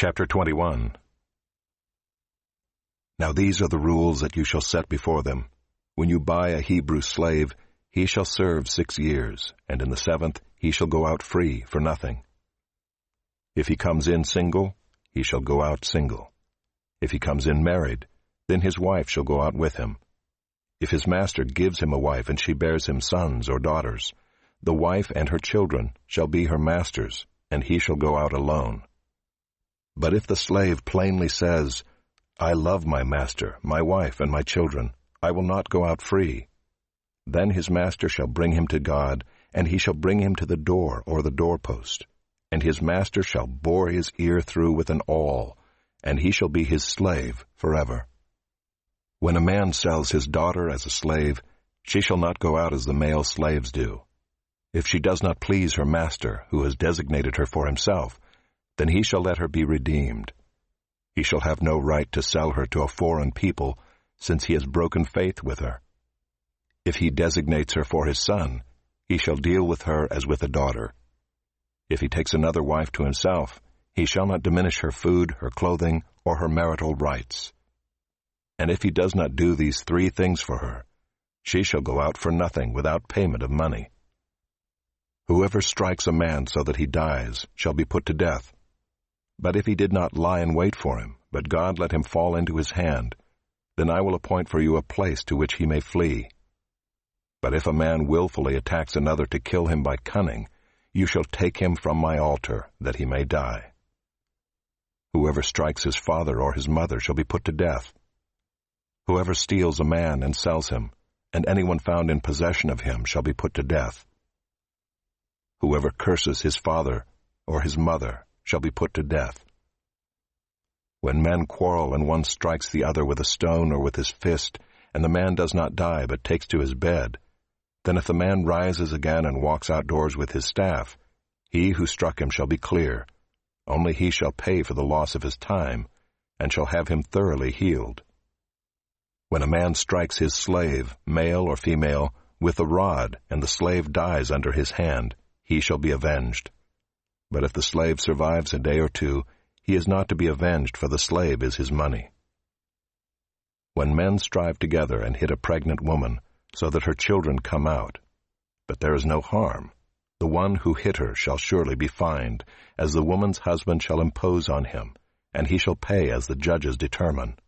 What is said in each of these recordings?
Chapter 21. Now these are the rules that you shall set before them. When you buy a Hebrew slave, he shall serve 6 years, and in the 7th he shall go out free for nothing. If he comes in single, he shall go out single. If he comes in married, then his wife shall go out with him. If his master gives him a wife and she bears him sons or daughters, the wife and her children shall be her master's, and he shall go out alone. But if the slave plainly says, I love my master, my wife, and my children, I will not go out free, then his master shall bring him to God, and he shall bring him to the door or the doorpost, and his master shall bore his ear through with an awl, and he shall be his slave forever. When a man sells his daughter as a slave, she shall not go out as the male slaves do. If she does not please her master, who has designated her for himself, then he shall let her be redeemed. He shall have no right to sell her to a foreign people, since he has broken faith with her. If he designates her for his son, he shall deal with her as with a daughter. If he takes another wife to himself, he shall not diminish her food, her clothing, or her marital rights. And if he does not do these 3 things for her, she shall go out for nothing without payment of money. Whoever strikes a man so that he dies shall be put to death. But if he did not lie in wait for him, but God let him fall into his hand, then I will appoint for you a place to which he may flee. But if a man willfully attacks another to kill him by cunning, you shall take him from my altar, that he may die. Whoever strikes his father or his mother shall be put to death. Whoever steals a man and sells him, and anyone found in possession of him shall be put to death. Whoever curses his father or his mother shall be put to death. When men quarrel and one strikes the other with a stone or with his fist, and the man does not die but takes to his bed, then if the man rises again and walks outdoors with his staff, he who struck him shall be clear. Only he shall pay for the loss of his time, and shall have him thoroughly healed. When a man strikes his slave, male or female, with a rod, and the slave dies under his hand, he shall be avenged. But if the slave survives a day or 2, he is not to be avenged, for the slave is his money. When men strive together and hit a pregnant woman, so that her children come out, but there is no harm, the one who hit her shall surely be fined, as the woman's husband shall impose on him, and he shall pay as the judges determine.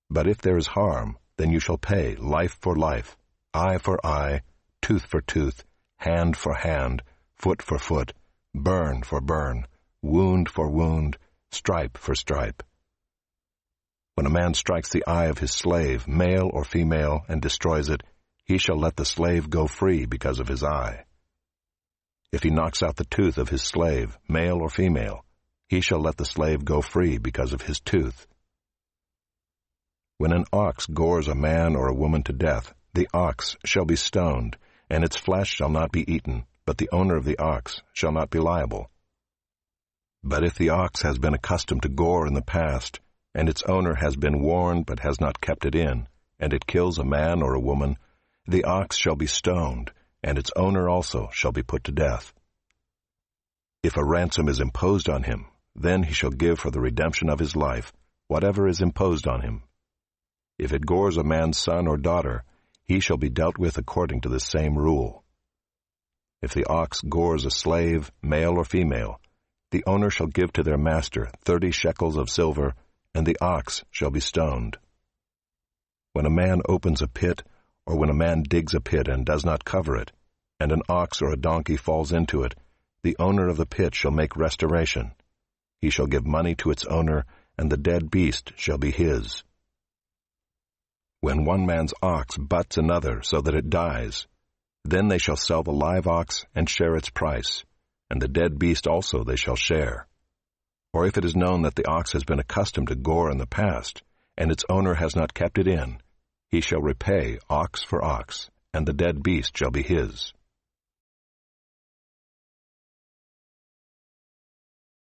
But if there is harm, then you shall pay life for life, eye for eye, tooth for tooth, hand for hand, foot for foot, burn for burn, wound for wound, stripe for stripe. When a man strikes the eye of his slave, male or female, and destroys it, he shall let the slave go free because of his eye. If he knocks out the tooth of his slave, male or female, he shall let the slave go free because of his tooth. When an ox gores a man or a woman to death, the ox shall be stoned, and its flesh shall not be eaten, but the owner of the ox shall not be liable. But if the ox has been accustomed to gore in the past, and its owner has been warned but has not kept it in, and it kills a man or a woman, the ox shall be stoned, and its owner also shall be put to death. If a ransom is imposed on him, then he shall give for the redemption of his life whatever is imposed on him. If it gores a man's son or daughter, he shall be dealt with according to the same rule. If the ox gores a slave, male or female, the owner shall give to their master 30 shekels of silver, and the ox shall be stoned. When a man opens a pit, or when a man digs a pit and does not cover it, and an ox or a donkey falls into it, the owner of the pit shall make restoration. He shall give money to its owner, and the dead beast shall be his. When one man's ox butts another so that it dies, then they shall sell the live ox and share its price, and the dead beast also they shall share. Or if it is known that the ox has been accustomed to gore in the past, and its owner has not kept it in, he shall repay ox for ox, and the dead beast shall be his.